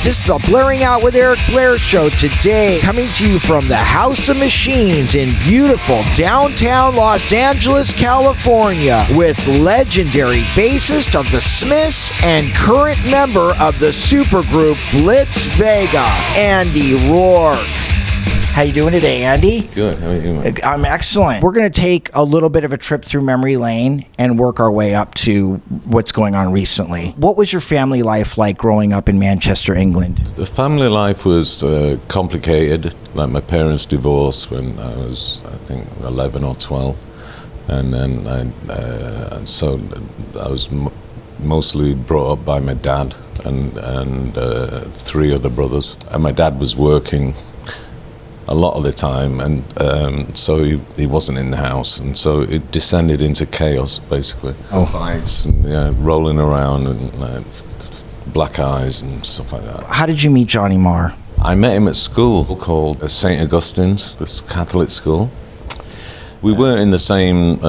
This is a Blairing Out with Eric Blair show today, coming to you from the House of Machines in beautiful downtown Los Angeles, California, with legendary bassist of the Smiths and current member of the supergroup Blitz Vega, Andy Rourke. How you doing today, Andy? Good. How are you doing? I'm excellent. We're going to take a little bit of a trip through memory lane and work our way up to what's going on recently. What was your family life like growing up in Manchester, England? The family life was complicated. Like, my parents divorced when I was, I think, 11 or 12, and then so I was mostly brought up by my dad and three other brothers. And my dad was working a lot of the time, and so he wasn't in the house, and so it descended into chaos, basically. Fights and rolling around and black eyes and stuff like that. How did you meet Johnny Marr? I met him at school called St. Augustine's, this Catholic school. We weren't in the same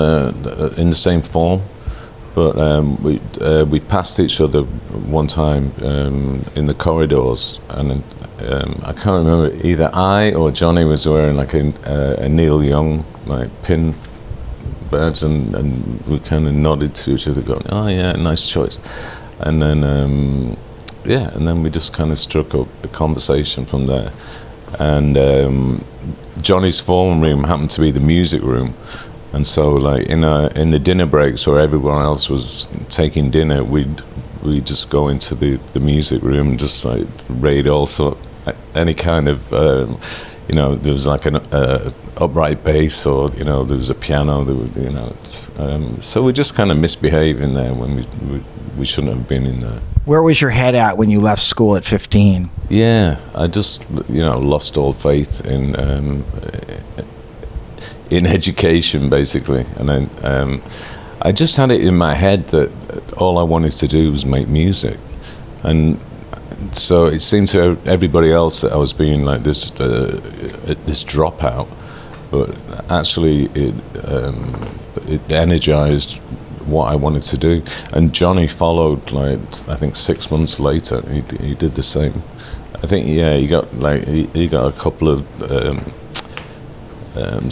form, but we passed each other one time in the corridors, and I can't remember, either I or Johnny was wearing like a Neil Young like pin badge, and we kind of nodded to each other going, oh yeah, nice choice. And then and then we just kind of struck up a conversation from there. And Johnny's form room happened to be the music room, and so like in the dinner breaks where everyone else was taking dinner, we'd just go into the music room and just like raid also any kind of there was like an upright bass, or there was a piano, so we just kind of misbehaved in there when we shouldn't have been in there. Where was your head at when you left school at 15? Yeah, I just lost all faith in education, basically, and then I just had it in my head that all I wanted to do was make music, and so it seemed to everybody else that I was being like this dropout, but actually it energized what I wanted to do. And Johnny followed, like, I think 6 months later. He did the same. I think he got a couple of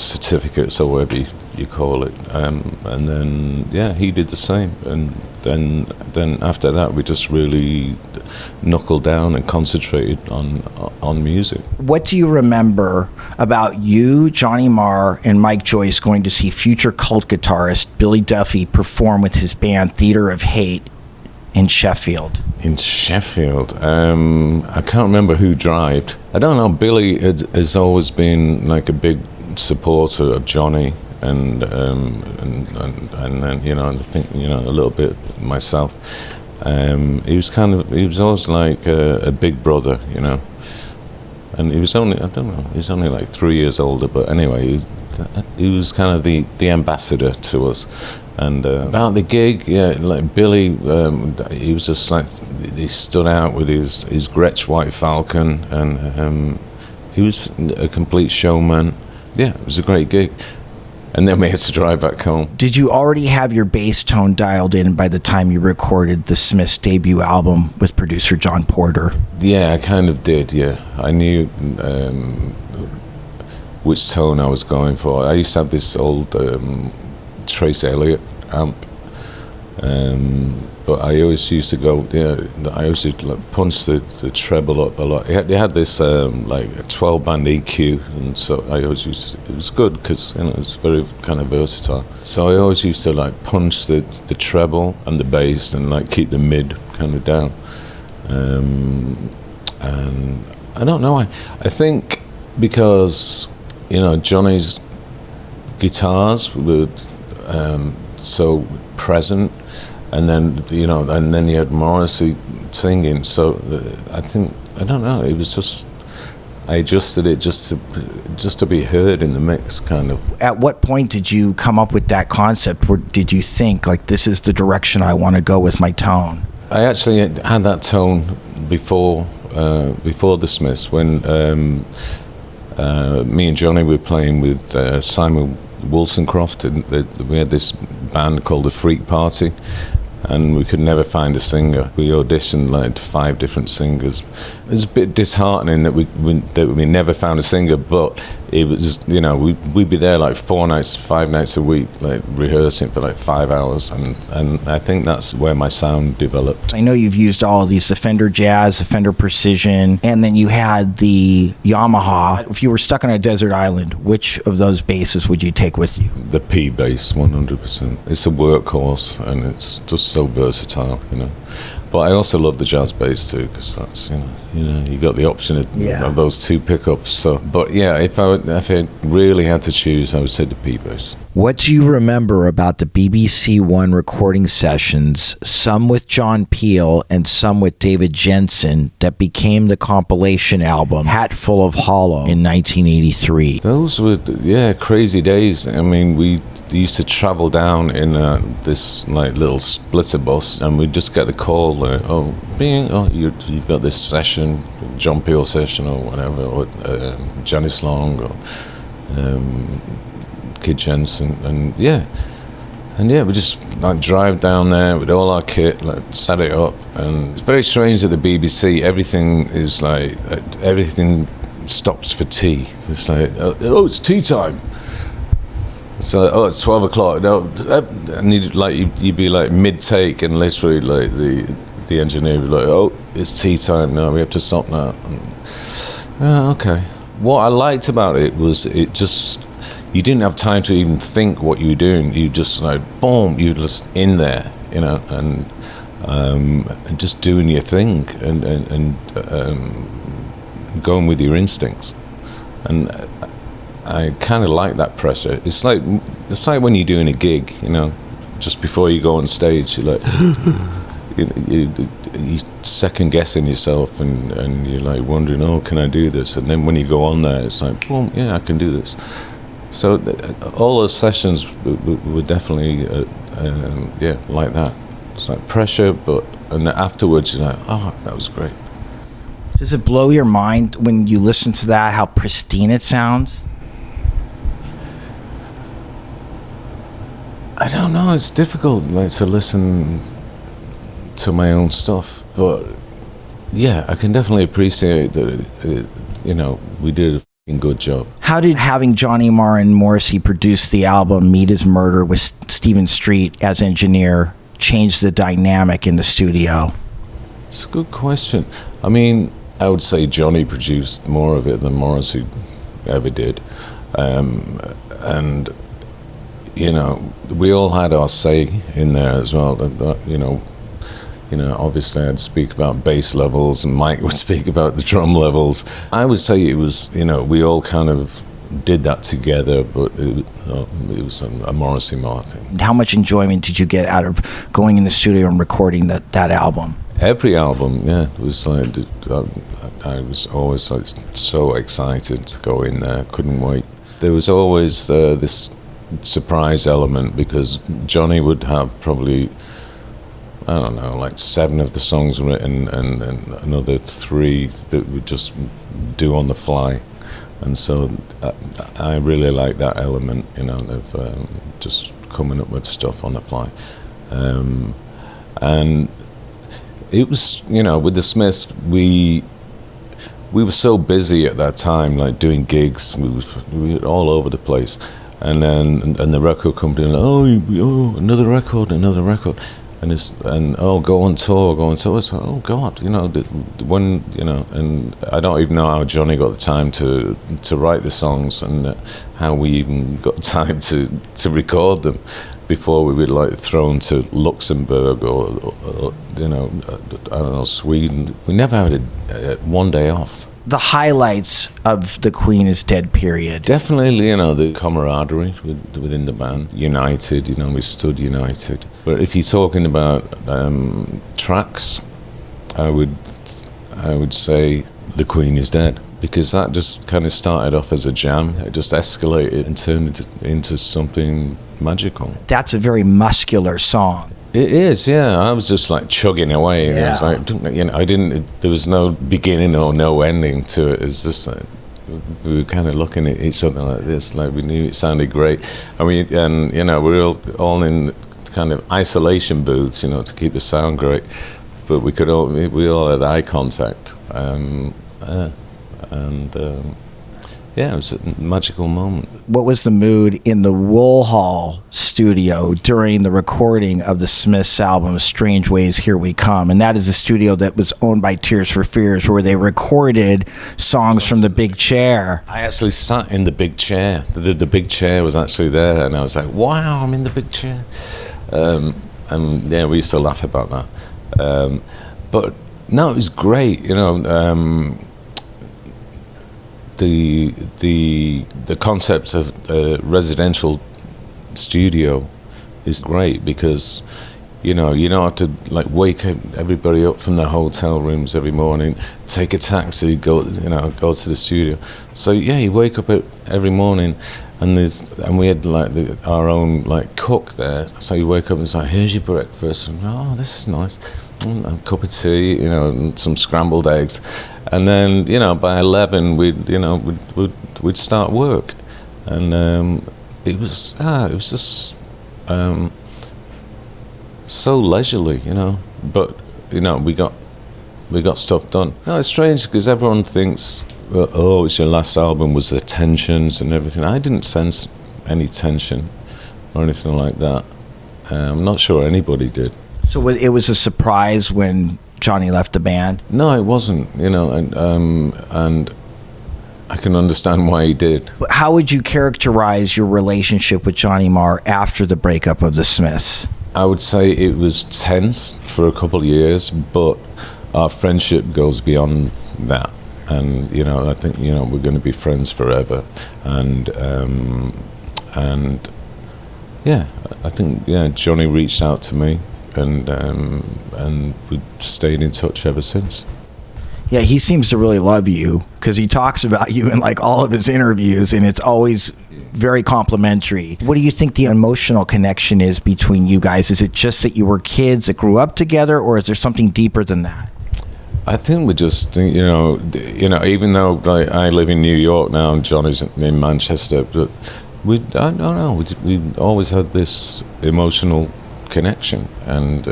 certificates or whatever you call it, and then he did the same. And then after that, we just really knuckled down and concentrated on music. What do you remember about you, Johnny Marr, and Mike Joyce going to see future cult guitarist Billy Duffy perform with his band Theater of Hate in Sheffield? In Sheffield, I can't remember who drived. I don't know. Billy has always been like a big supporter of Johnny. And then I think a little bit myself. He was always like a big brother, and he was only like 3 years older, but anyway, he was kind of the ambassador to us. And about the gig, like Billy, he was just like, he stood out with his Gretsch White Falcon, and he was a complete showman. Yeah, it was a great gig. And then we had to drive back home. Did you already have your bass tone dialed in by the time you recorded the Smiths' debut album with producer John Porter? Yeah, I kind of did, yeah. I knew which tone I was going for. I used to have this old Trace Elliott amp, but I always used to go, I always used to like punch the treble up a lot. They had this like a 12-band EQ, and so I always used to, it was good because it was very kind of versatile. So I always used to like punch the treble and the bass and like keep the mid kind of down. And I don't know, I think because Johnny's guitars were so present. And then you had Morrissey singing. So I don't know. It was just, I adjusted it just to be heard in the mix, kind of. At what point did you come up with that concept? Or did you think like, this is the direction I want to go with my tone? I actually had that tone before the Smiths, when me and Johnny were playing with Simon Wollstonecroft, and we had this band called the Freak Party. and we could never find a singer. We auditioned like 5 different singers. It was a bit disheartening that we never found a singer, but it was just, you know, we'd be there like 5 nights a week, like rehearsing for like 5 hours, and I think that's where my sound developed. I know you've used all of these, the Fender Jazz, the Fender Precision, and then you had the Yamaha. If you were stuck on a desert island, which of those basses would you take with you? The P bass, 100%. It's a workhorse, and it's just so versatile, you know. But I also love the jazz bass too, because that's, you got the option of those 2 pickups. So, but yeah, if I really had to choose, I would say the P bass. What do you remember about the BBC One recording sessions, some with John Peel and some with David Jensen, that became the compilation album Hatful of Hollow in 1983? Those were, crazy days. I mean, we used to travel down in this like little splitter bus, and we'd just get a call, you've got this session, John Peel session or whatever, or Janice Long or Kid Jensen, and we just like drive down there with all our kit, like set it up. And it's very strange at the BBC, everything stops for tea. It's like, it's tea time. So, it's 12 o'clock. No, and you'd be like mid-take, and literally like the engineer would be like, it's tea time now, we have to stop now. Okay. What I liked about it was you didn't have time to even think what you were doing. You just like, boom, you were just in there, you know, and just doing your thing and going with your instincts. And I kind of like that pressure. It's like when you're doing a gig, you know, just before you go on stage, you're like, you're second guessing yourself, and you're like wondering, can I do this? And then when you go on there, it's like, boom, yeah, I can do this. So all those sessions were definitely, like that. It's like pressure, and then afterwards you're like, that was great. Does it blow your mind when you listen to that, how pristine it sounds? I don't know, it's difficult to listen to my own stuff, but yeah, I can definitely appreciate that we did a good job. How did having Johnny Marr and Morrissey produce the album Meet His Murder with Stephen Street as engineer change the dynamic in the studio? It's a good question. I mean, I would say Johnny produced more of it than Morrissey ever did, and we all had our say in there as well. Obviously I'd speak about bass levels, and Mike would speak about the drum levels. I would say it was, we all kind of did that together, but it was a Morrissey Marr thing. How much enjoyment did you get out of going in the studio and recording that album? Every album, yeah. It was like, I was always like so excited to go in there, couldn't wait. There was always this surprise element, because Johnny would have probably, I don't know, like 7 of the songs written, and another 3 that we just do on the fly. And so I really like that element, of just coming up with stuff on the fly. And it was, with the Smiths, we were so busy at that time, like doing gigs. We were all over the place. And the record company, like, another record, and go on tour. It's like, oh God, and I don't even know how Johnny got the time to write the songs, and how we even got time to record them before we were like thrown to Luxembourg or I don't know, Sweden. We never had one day off. The highlights of the Queen is Dead period. Definitely, the camaraderie within the band. United, we stood united. But if you're talking about tracks, I would say The Queen is Dead, because that just kind of started off as a jam. It just escalated and turned into something magical. That's a very muscular song. It is, yeah. I was just like chugging away, and it was like, there was no beginning or no ending to it. It was just like, we were kind of looking at each other like this, like we knew it sounded great. I mean, and we were all in kind of isolation booths, to keep the sound great. But we all had eye contact, yeah, it was a magical moment. What was the mood in the Wool Hall studio during the recording of the Smiths album Strange Ways, Here We Come? And that is a studio that was owned by Tears for Fears, where they recorded songs from the big chair. I actually sat in the big chair. The big chair was actually there, and I was like, wow, I'm in the big chair. And yeah, we used to laugh about that. But no, it was great, the concept of a residential studio is great because you don't have to like wake everybody up from their hotel rooms every morning, take a taxi, go to the studio. So yeah, you wake up every morning and we had like our own like cook there. So you wake up and it's like, here's your breakfast. And, oh, this is nice. A cup of tea, and some scrambled eggs, and then by 11 we'd start work, and it was just so leisurely, but we got stuff done. No, it's strange because everyone thinks, oh, it's your last album, was the tensions and everything. I didn't sense any tension or anything like that. I'm not sure anybody did. So it was a surprise when Johnny left the band? No, it wasn't, and I can understand why he did. But how would you characterize your relationship with Johnny Marr after the breakup of the Smiths? I would say it was tense for a couple of years, but our friendship goes beyond that. And, I think, we're going to be friends forever. And yeah, I think, Johnny reached out to me. And we stayed in touch ever since. Yeah, he seems to really love you because he talks about you in like all of his interviews, and it's always very complimentary. What do you think the emotional connection is between you guys? Is it just that you were kids that grew up together, or is there something deeper than that? I think we just, even though like, I live in New York now and Johnny's in Manchester, but I don't know, we always had this emotional connection, and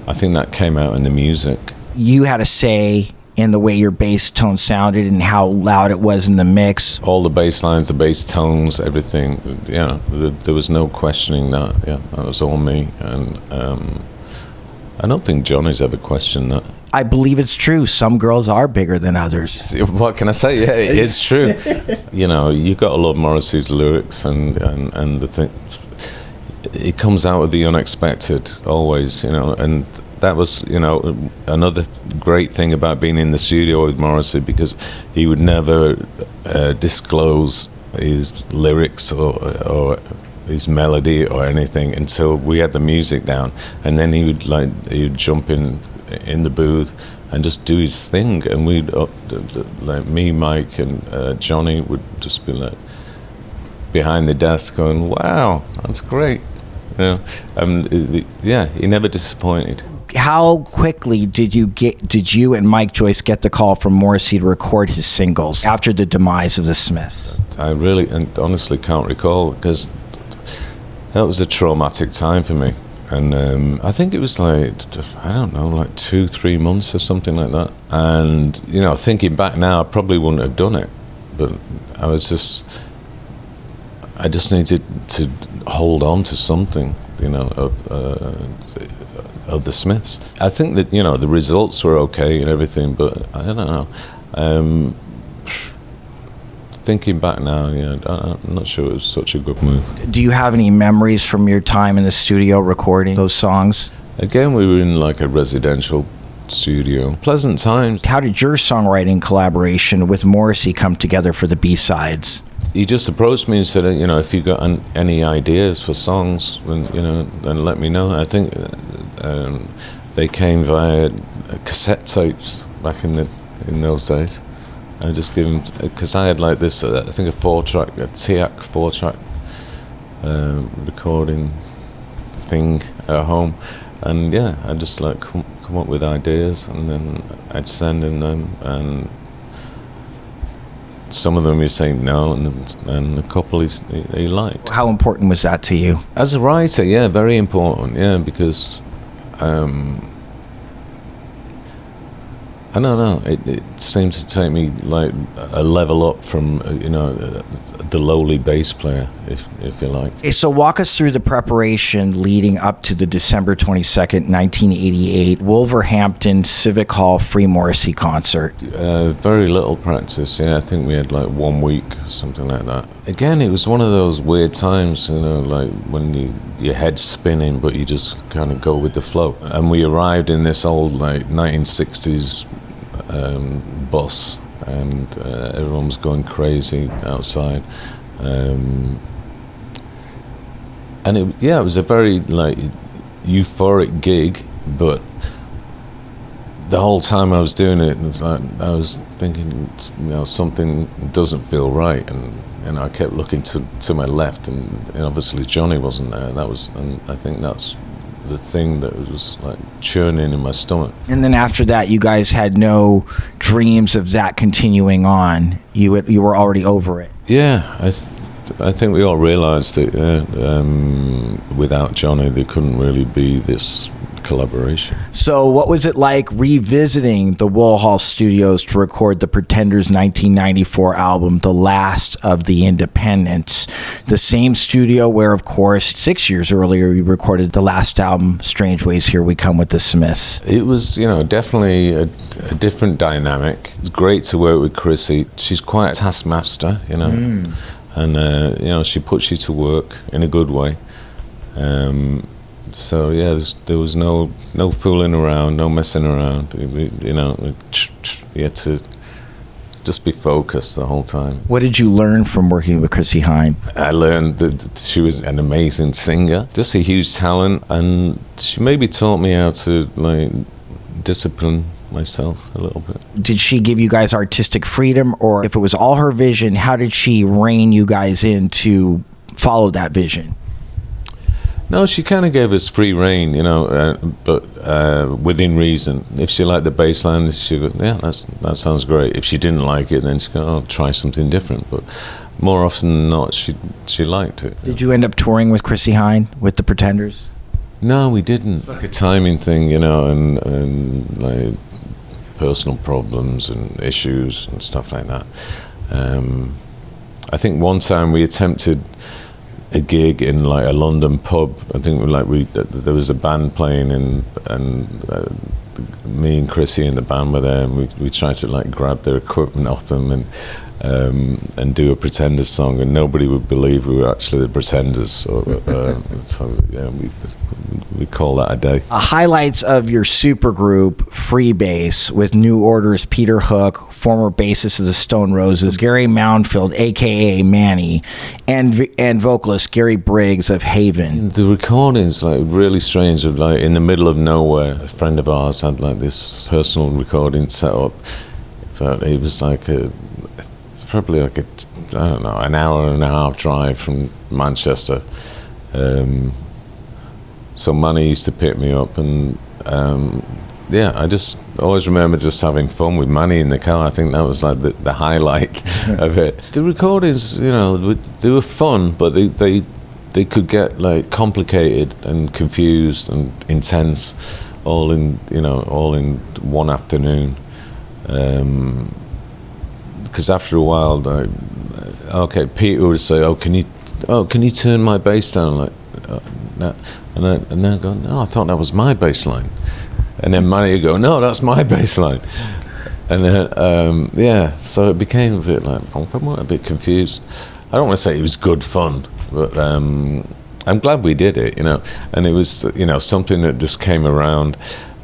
I think that came out in the music. You had a say in the way your bass tone sounded and how loud it was in the mix. All the bass lines, the bass tones, everything. There was no questioning that. Yeah, that was all me, and I don't think Johnny's ever questioned that. I believe it's true. Some girls are bigger than others. What can I say? Yeah, it is true. You got to love Morrissey's lyrics, and the thing, it comes out of the unexpected always. And that was another great thing about being in the studio with Morrissey, because he would never disclose his lyrics or his melody or anything until we had the music down, and then he would jump in the booth and just do his thing, and we'd like me, Mike, and Johnny would just be like behind the desk going, "Wow, that's great," he never disappointed. How quickly did you and Mike Joyce get the call from Morrissey to record his singles after the demise of the Smiths? I really and honestly can't recall, because that was a traumatic time for me. And I think it was like, I don't know, like 2-3 months or something like that. And, thinking back now, I probably wouldn't have done it. But I just needed to hold on to something, of the Smiths. I think that, the results were okay and everything, but I don't know. Thinking back now, I'm not sure it was such a good move. Do you have any memories from your time in the studio recording those songs? Again, we were in like a residential studio. Pleasant times. How did your songwriting collaboration with Morrissey come together for the B-sides? He just approached me and said, if you got any ideas for songs, then let me know. I think they came via cassette tapes back in those days. I just give him, because I had like this, I think a D.A.R.K 4-track recording thing at home, and I'd just like come up with ideas, and then I'd send in them, and some of them you say no, and a couple he liked. How important was that to you? As a writer, yeah, very important, yeah, because I don't know, it seemed to take me like a level up from, the lowly bass player, if you like. Okay, so walk us through the preparation leading up to the December 22nd, 1988 Wolverhampton Civic Hall Free Morrissey concert. Very little practice, yeah. I think we had like 1 week, something like that. Again, it was one of those weird times, like when your head's spinning, but you just kind of go with the flow. And we arrived in this old like 1960s bus, and everyone was going crazy outside. And it was a very like euphoric gig, but the whole time I was doing it, it's like I was thinking, something doesn't feel right, and I kept looking to my left, and obviously Johnny wasn't there. And I think that's the thing that was like churning in my stomach. And then after that, you guys had no dreams of that continuing on. You were already over it. Yeah, I think we all realized that without Johnny, there couldn't really be this collaboration. So what was it like revisiting the Wool Hall Studios to record the Pretenders' 1994 album, The Last of the Independents? The same studio where, of course, 6 years earlier, we recorded the last album, Strange Ways Here We Come with the Smiths. It was, definitely a different dynamic. It's great to work with Chrissie. She's quite a taskmaster, and, she puts you to work in a good way. So yeah, there was no fooling around, no messing around. You had to just be focused the whole time. What did you learn from working with Chrissie Hynde? I learned that she was an amazing singer, just a huge talent, and she maybe taught me how to like discipline myself a little bit. Did she give you guys artistic freedom, or if it was all her vision, how did she rein you guys in to follow that vision? No, she kind of gave us free rein, but within reason. If she liked the bass line, she'd go, yeah, that sounds great. If she didn't like it, then she'd go, I'll try something different. But more often than not, she liked it. Did you end up touring with Chrissie Hynde, with the Pretenders? No, we didn't. It's like a timing thing, and like personal problems and issues and stuff like that. I think one time we attempted a gig in like a London pub. I think there was a band playing, and me and Chrissie and the band were there, and we tried to like grab their equipment off them and do a Pretenders song, and nobody would believe we were actually the Pretenders. So yeah, we call that a day. Highlights of your supergroup, Freebase, with New Order's Peter Hook, former bassist of the Stone Roses, Gary Moundfield, a.k.a. Manny, and vocalist Gary Briggs of Haven. The recording's like really strange. Like in the middle of nowhere, a friend of ours had like this personal recording set up. But it was like probably like an hour and a half drive from Manchester. So Manny used to pick me up, and I just always remember just having fun with Manny in the car. I think that was like the highlight of it. The recordings, they were fun, but they could get like complicated and confused and intense, all in one afternoon. Because after a while, Peter would say, can you turn my bass down?" Like, no. And then I go, "No, I thought that was my bass line." And then Manny would go, "No, that's my bass line." And then, so it became a bit like, I'm a bit confused. I don't want to say it was good fun, but I'm glad we did it, And it was, something that just came around,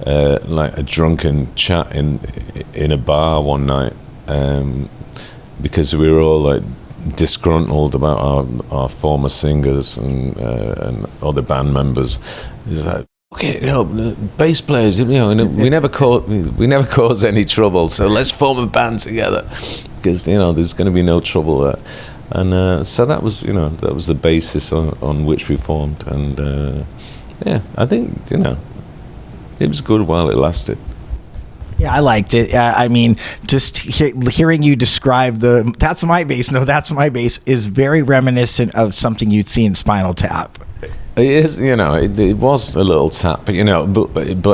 like a drunken chat in a bar one night, because we were all like disgruntled about our former singers and other band members. It's like, okay, bass players, we never cause any trouble, so let's form a band together, because there's going to be no trouble there. And so that was the basis on which we formed, and I think it was good while it lasted. Yeah, I liked it. I mean, just hearing you describe the "That's my bass," "No, that's my bass" is very reminiscent of something you'd see in Spinal Tap. It is, it was a little tap, but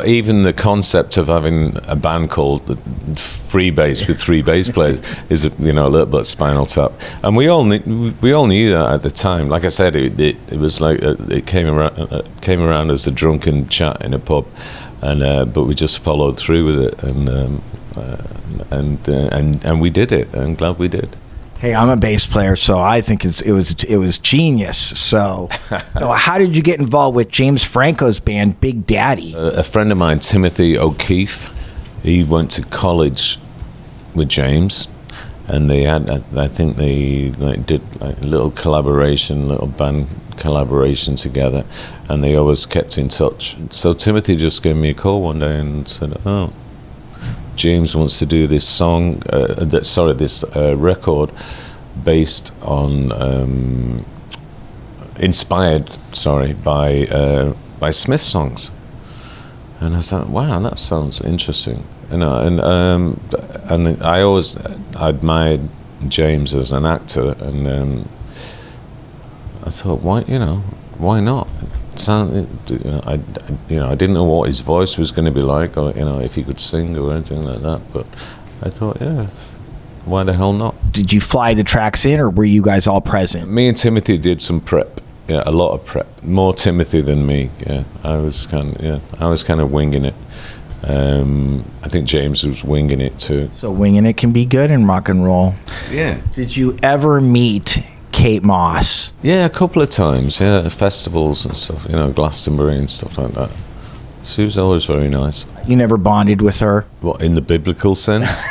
even the concept of having a band called Freebase with 3 bass players is, a little bit Spinal Tap, and we all knew that at the time. Like I said, it was like it came around as a drunken chat in a pub, and but we just followed through with it, and we did it. I'm glad we did. Hey, I'm a bass player, so I think it was genius. So how did you get involved with James Franco's band, Big Daddy? A friend of mine, Timothy O'Keefe, he went to college with James, and they had, I think they did a little band collaboration together, and they always kept in touch. So Timothy just gave me a call one day and said, "Oh, James wants to do this song, this record based on, inspired by Smith songs." And I was like, "Wow, that sounds interesting." And I always admired James as an actor, and I thought, why not? I didn't know what his voice was going to be like, or if he could sing or anything like that. But I thought, yeah, why the hell not? Did you fly the tracks in, or were you guys all present? Me and Timothy did some prep. Yeah, a lot of prep. More Timothy than me. Yeah, I was kind of winging it. I think James was winging it too. So winging it can be good in rock and roll. Yeah. Did you ever meet Kate Moss? Yeah, a couple of times. Yeah, festivals and stuff. Glastonbury and stuff like that. She was always very nice. You never bonded with her? What, in the biblical sense?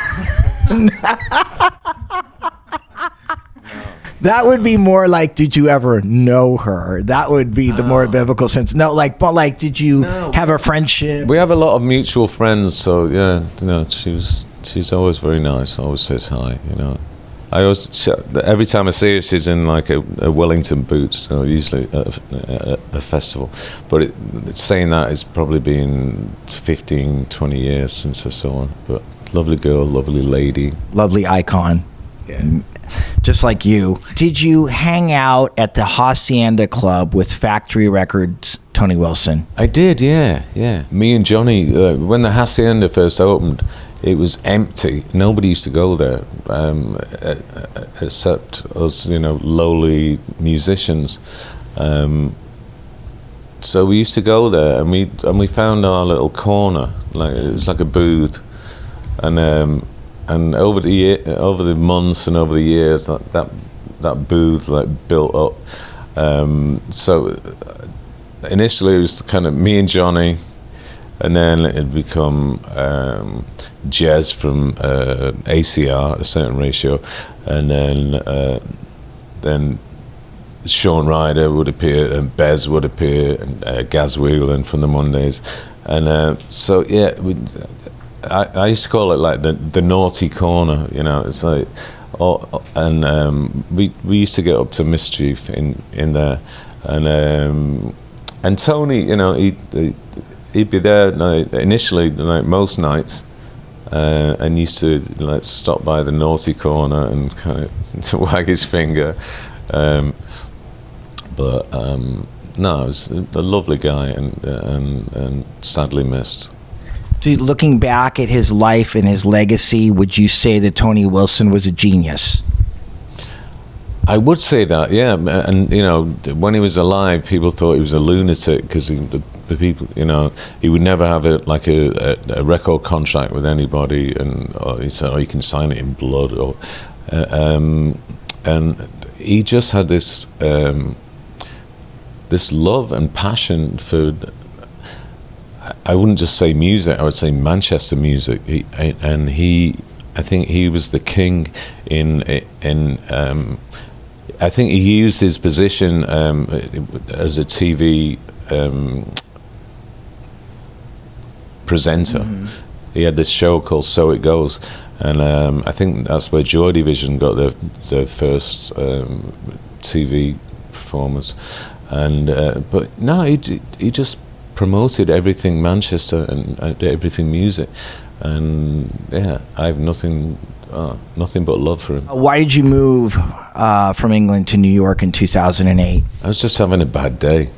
That would be more like, did you ever know her? That would be the more biblical sense. No, did you have a friendship? We have a lot of mutual friends, so yeah, she's always very nice. Always says hi. I always, every time I see her, she's in like a Wellington boots, usually at a festival. But saying that, it's probably been 15, 20 years since I saw her. But lovely girl, lovely lady. Lovely icon. Yeah. Just like you. Did you hang out at the Hacienda Club with Factory Records' Tony Wilson? I did, yeah. Me and Johnny, when the Hacienda first opened, it was empty. Nobody used to go there, except us, lowly musicians. So we used to go there, and we found our little corner. It was like a booth, and over the months and over the years, that booth built up. So initially it was kind of me and Johnny. And then it had become Jez from ACR, A Certain Ratio, and then Sean Ryder would appear, and Bez would appear, and Gaz Whelan from the Mondays, and so yeah, I used to call it like the naughty corner, It's like, we used to get up to mischief in there, and Tony, he'd be there initially, most nights, and used to stop by the naughty corner and kind of wag his finger. But no, he was a lovely guy and sadly missed. Looking back at his life and his legacy, would you say that Tony Wilson was a genius? I would say that, yeah. And when he was alive, people thought he was a lunatic because the people, he would never have a record contract with anybody, and he said, you can sign it in blood, and he just had this this love and passion for. I wouldn't just say music; I would say Manchester music. I think he was the king in. I think he used his position as a TV presenter. Mm-hmm. He had this show called So It Goes, and I think that's where Joy Division got their first TV performers. And but no, he just promoted everything Manchester and everything music, and yeah, I have nothing but love for him. Why did you move from England to New York in 2008? I was just having a bad day.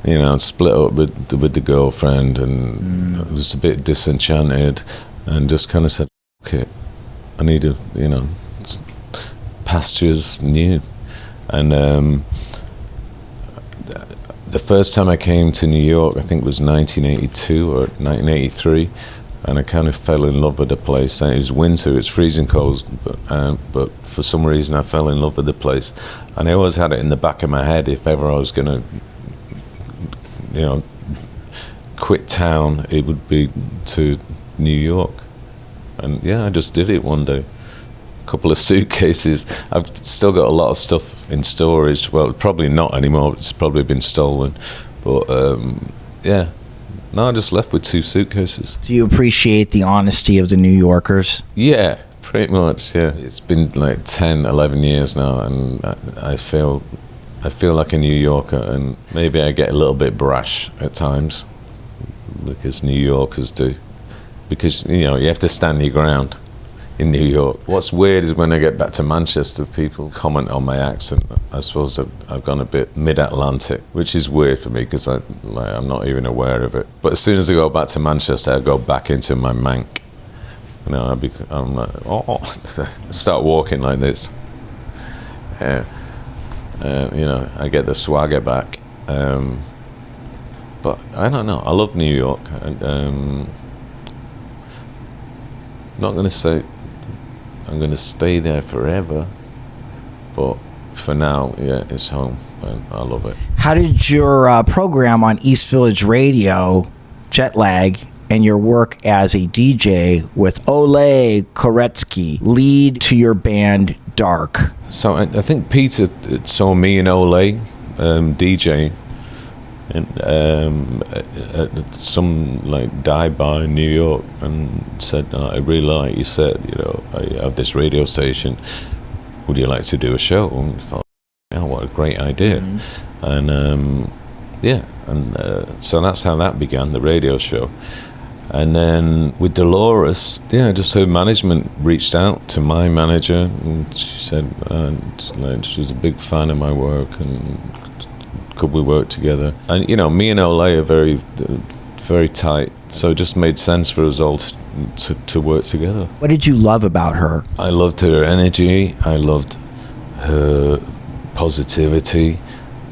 You know, I'd split up with the girlfriend, and I was a bit disenchanted, and just kind of said, okay, I need to, you know, pastures new. And the first time I came to New York, I think it was 1982 or 1983, and I kind of fell in love with the place. And it was winter, it's freezing cold, but for some reason I fell in love with the place. And I always had it in the back of my head, if ever I was going to, you know, quit town, it would be to New York. And yeah, I just did it one day. A couple of suitcases. I've still got a lot of stuff in storage. Well, probably not anymore. It's probably been stolen. But yeah, no, I just left with 2 suitcases. Do you appreciate the honesty of the New Yorkers? Yeah, pretty much, yeah. It's been like 10, 11 years now, and I feel like a New Yorker, and maybe I get a little bit brash at times, because New Yorkers do. Because, you know, you have to stand your ground in New York. What's weird is when I get back to Manchester, people comment on my accent. I suppose I've gone a bit mid-Atlantic, which is weird for me, because I'm not even aware of it. But as soon as I go back to Manchester, I go back into my Manc. You know, I'm like, oh, start walking like this. You know, I get the swagger back. But I don't know. I love New York. I'm not going to say I'm going to stay there forever, but for now, yeah, it's home, and I love it. How did your program on East Village Radio, Jetlag, and your work as a DJ with Ole Koretsky lead to your band D.A.R.K? So I think Peter saw me and Ole DJ at some like dive bar in New York, and said, I really like your set, you know, I have this radio station, would you like to do a show? And I thought, oh, what a great idea. And yeah, and so that's how that began, the radio show. And then with Dolores, yeah, just her management reached out to my manager, and she said, like, she was a big fan of my work, and could we work together? And you know, me and Ole are very, very tight, so it just made sense for us all to work together. What did you love about her? I loved her energy. I loved her positivity.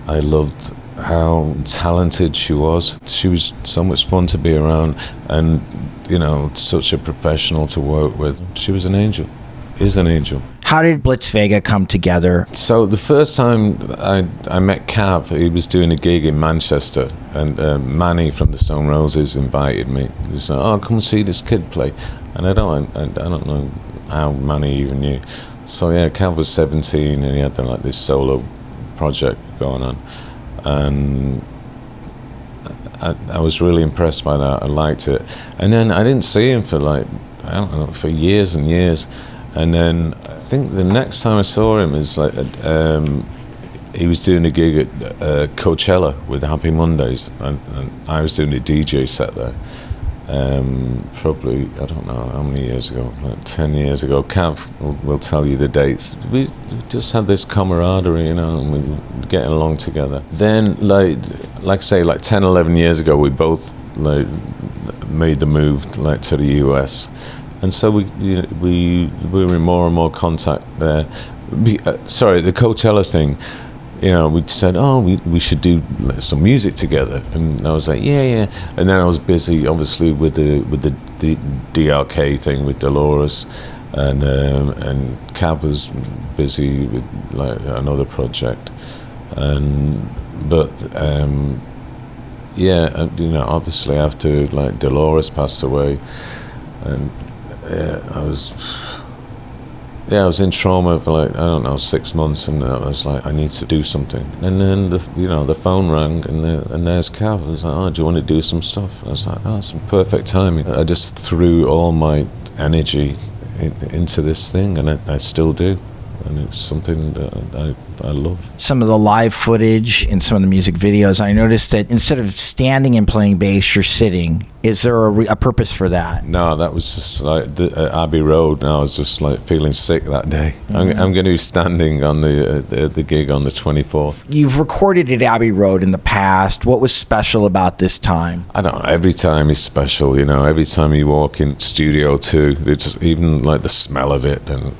I loved how talented she was. She was so much fun to be around, and you know, such a professional to work with. She was an angel, is an angel. How did Blitz Vega come together? So the first time I met Cav, he was doing a gig in Manchester, and Manny from the Stone Roses invited me. He was like, oh, come and see this kid play. And I don't know how Manny even knew. So yeah, Cav was 17, and he had like this solo project going on. And I was really impressed by that. I liked it. And then I didn't see him for like, I don't know, for years and years. And then I think the next time I saw him is like, he was doing a gig at Coachella with Happy Mondays, and I was doing a DJ set there. Probably, I don't know how many years ago, like 10 years ago. Cav will tell you the dates. We just had this camaraderie, you know, and we were getting along together. Then, like say, like 10, 11 years ago, we both like made the move like to the US. And so we were in more and more contact there. Sorry, the Coachella thing, you know, we said, oh, we should do some music together. And I was like, yeah. And then I was busy, obviously, with the D.A.R.K. thing with Dolores, and Cav was busy with like another project. But yeah, you know, obviously after like Dolores passed away, and I was in trauma for like, I don't know, 6 months, and I was like, I need to do something. And then the phone rang, and there's Cav. I was like, oh, do you want to do some stuff? I was like, oh, it's perfect timing. I just threw all my energy into this thing, and I still do. and it's something that I love. Some of the live footage in some of the music videos, I noticed that instead of standing and playing bass, you're sitting. Is there a purpose for that? No, that was just like at Abbey Road, and I was just like feeling sick that day. Mm-hmm. I'm going to be standing on the gig on the 24th. You've recorded at Abbey Road in the past. What was special about this time? I don't know, every time is special, you know. Every time you walk in Studio 2, it's even like the smell of it, and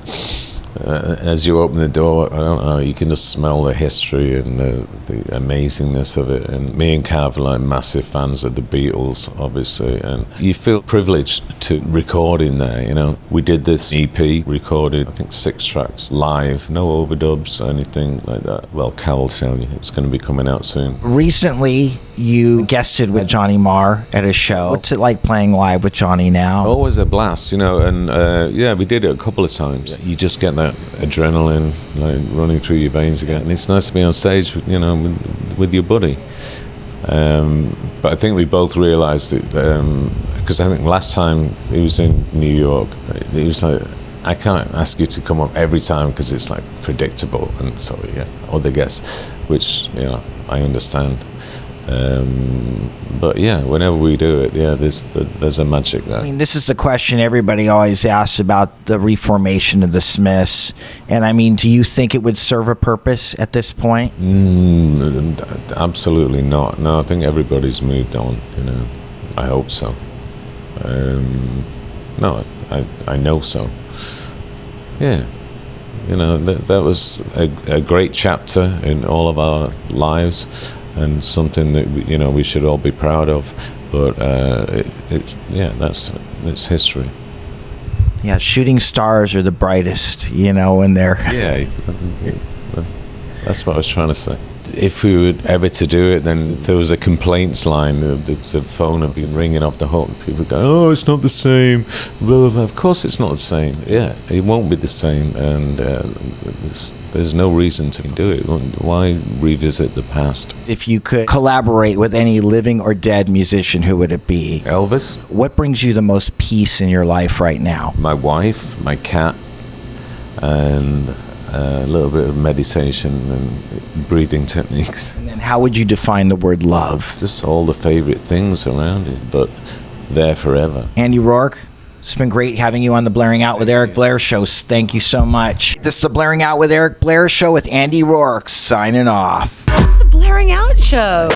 as you open the door, I don't know, you can just smell the history and the amazingness of it. And me and Cav are like massive fans of the Beatles, obviously, and you feel privileged to record in there, you know. We did this EP, recorded I think 6 tracks live, no overdubs or anything like that. Well, Cal will tell you, it's going to be coming out soon. Recently, you guested with Johnny Marr at a show. What's it like playing live with Johnny now? Always a blast, you know, and yeah, we did it a couple of times. You just get that adrenaline like running through your veins again, and it's nice to be on stage, you know, with your buddy. But I think we both realised it, because I think last time he was in New York, he was like, I can't ask you to come up every time because it's like predictable, and so yeah, other guests, which, you know, I understand. But yeah, whenever we do it, yeah, there's a magic there. I mean, this is the question everybody always asks about the reformation of the Smiths. And I mean, do you think it would serve a purpose at this point? Absolutely not. No, I think everybody's moved on, you know. I hope so. No, I know so. Yeah. You know, that was a great chapter in all of our lives, and something that, you know, we should all be proud of. But it's history. Yeah, shooting stars are the brightest, you know, when they're... Yeah, that's what I was trying to say. If we were ever to do it, then if there was a complaints line, the phone would be ringing off the hook. People go, oh, it's not the same. Blah, blah, blah. Of course it's not the same. Yeah, it won't be the same, and there's no reason to do it. Why revisit the past? If you could collaborate with any living or dead musician, who would it be? Elvis. What brings you the most peace in your life right now? My wife, my cat, and a little bit of meditation and breathing techniques. And then how would you define the word love? Just all the favorite things around it, but they're forever. Andy Rourke, it's been great having you on the Blairing Out with Eric Blair show. Thank you so much. This is the Blairing Out with Eric Blair show with Andy Rourke signing off. The Blairing Out show.